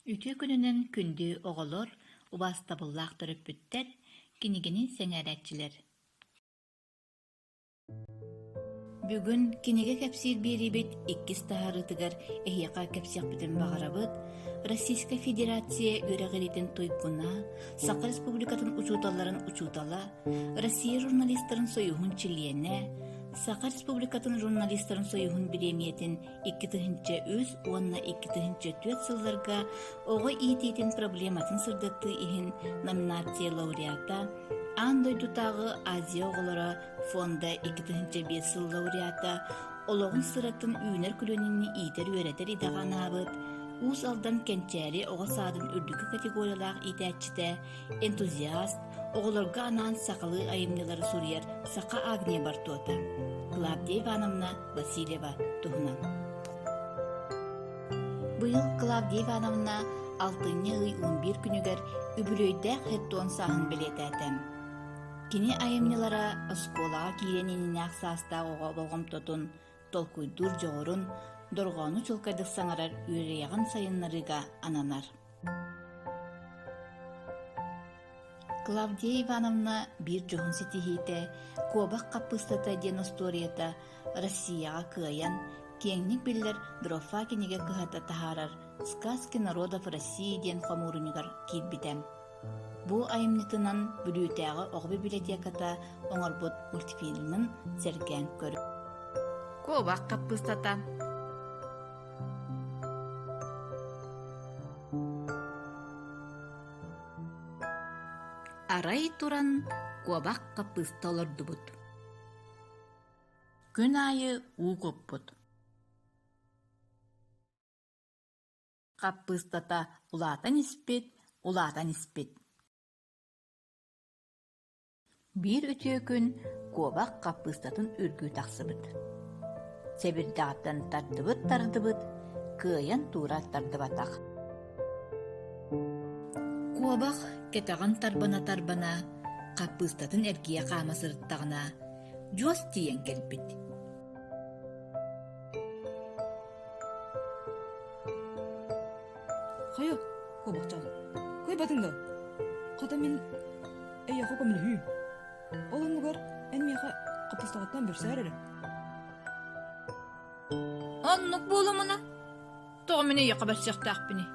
Ütü gününün kündü oğulor, ubastabıllaq törüppütter, kinigini seňerätçiler. Бүгүн киниге кепсир биэрибит иккис таһарытыгар эһиэхэ кепсиэхпитин баҕарабыт, Российская Федерация үөрэҕилитин туйгуна, Саха Республикатын учууталларын учуутала, Россия журналисттарын союһун чилиэнэ, Саха Республикатын журналисттарын союһун биремиэтин 2003 уонна 2004 сылларга оҕо иитиитин проблематын сырдатты иһин номинация лауреата, Андай тутағы Азия оғылара фонда 2005 сыл лауреата олоғын сыратын үйнер күлөнінні ийтер өретер идаған абыт, уус алдан кенчәри оға садын үрдікі категориялақ итәтчіті, энтузиаст, оғыларға анан сақалы айымнелары сурьер Сақа Агния Бартота, Клавдия Ивановна Васильева туһунан. Быйыл Клавдия Ивановна 6-ый 11 күнігер үбілөйдәк хеттуан сағын білетәтім. Кини айымнелара осколаға кииренининәк саастағыға болғым тотун, толкуйдур жоғырын, дорғаны чолкайдық саңарар үйрейяғын сайынларыға ананар. Клавдия Ивановна бир жоғын сетихите, куабақ қаппыстата ден историята Россияға кыайан, кеңник билер дрофа кенеге кыхата тахарар, сказки народов России ден хомурунигар киитбитем. Бу айымнытынан бүлүүтәгы оғбы библиотеката оңорбут мультфильмын сәргән көріп. Куабақ қаппыстата. Арай туран куабақ қаппыста олордубут. Күн айы уғыппут. Қаппыстата улатан испит. Бир үтіе күн куабақ қаппыстатын үргүү тақсыбыт. Себірдағаттан тардыбыт, кыайан тура тардыбатақ. Куабақ кетаған тарбана, қаппыстатын әргия қамасырыттағына жос тиен келбит. Қайық, куабақчан, көй батыңда. Қата мен әйяқы көміл хүй. Олыңығар әнмеға қапыстағаттан бір сәрі. Аннық болымына. Тоғы мені еқа бәсіқтақ біне.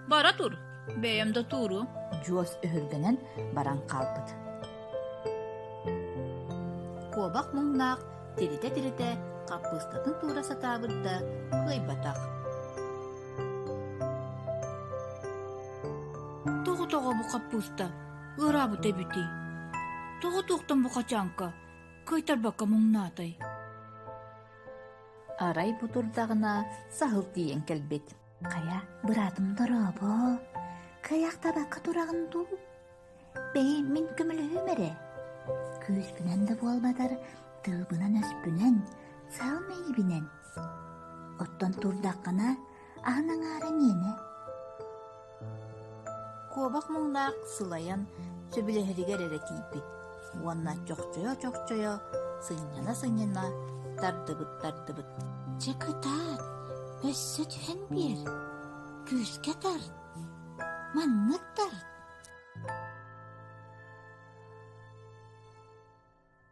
Бара тур, бәйімді туру. Жуас үхіргінен баран қалпыд. Куабақ мұңнақ, терете қапыстатын тура сатабыдда көй батақ. Тоғы бұ қапыста, ұрабы тәбіті. Тоғы тоқтан бұқа чанка, көйтар бақа мұңнатай. Арай бұтырдағына сағыл дейін кәлбет. Қая, бұратым дұрабы. Қаяқ табаққа тұрағын ду. Бәй, мен күмілі өмірі. Көз бүнен де болбадар, тылбынан өспүнен, сал мейбінен. Оттан тұрдақына, ағының ары мені. Куабақ мұңнақ сылаян сөбілерігер әрі кейбет. Уанна чоқчойо, сыйняна, тардыбыт. Чекытар, өссі түхен бер. Күзге тар, маннық тар.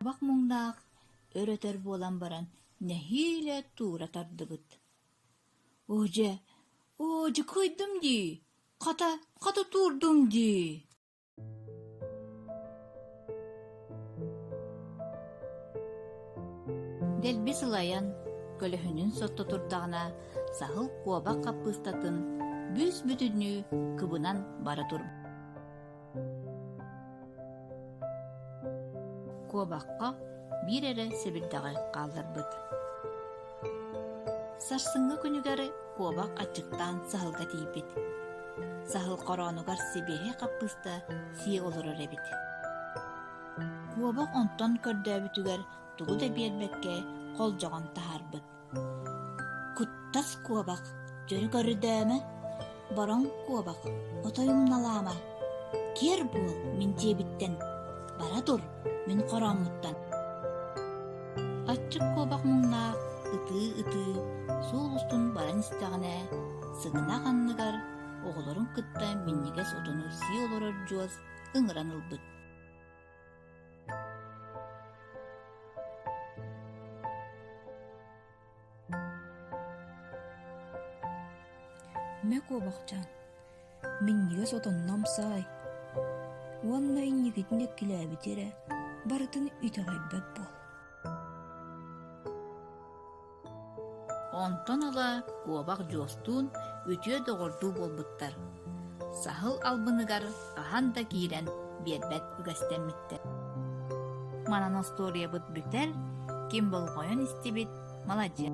Куабақ мұңнақ өрөтер болан баран нәхиле тура тардыбыт. Оже, көйдім ди. Қата турдум ди. Дәлбі сылаян, көліхінін сотты турдағына сағыл куабақ қаппыстатын бүс бүтінні күбінан бара тур. Куабаққа бір әрі себілдағы қалдар бұд. Сарсыңғы күнігері куабақ ачықтан сағылға дейбет. Сағыл қоронугар себеге қаппыста сие олырыр әбет. Куабақ онтан көрдәбітігер тугу да бербекке қол жоған тахарбыт. Куттас куабақ, жөрі көрдәмі? Барон куабақ, отойымналама. Кер бол, мен жебіттен. Бара тур, мен қорамыттан. Атчық куабақ мұңнақ, ыты, сол ұстын баран істіғіне, сығына қанныгар, олорун кытта миннигес отону сии олорор жуаз ыҥыран ылбыт. Мэ куобахчан. Минниге сотонном сай. Уанна иннигитин эккилээбитере барытын үтэҕэйбэт бол. Онтон ала куобак жуостуун үтүө доҕордуу болбуттар. Сахыл албыныгар аһан да киирэн биэрбэт үгэстэммиттэр. Манан история быт бүтэр, ким болгойон истибит, маладья.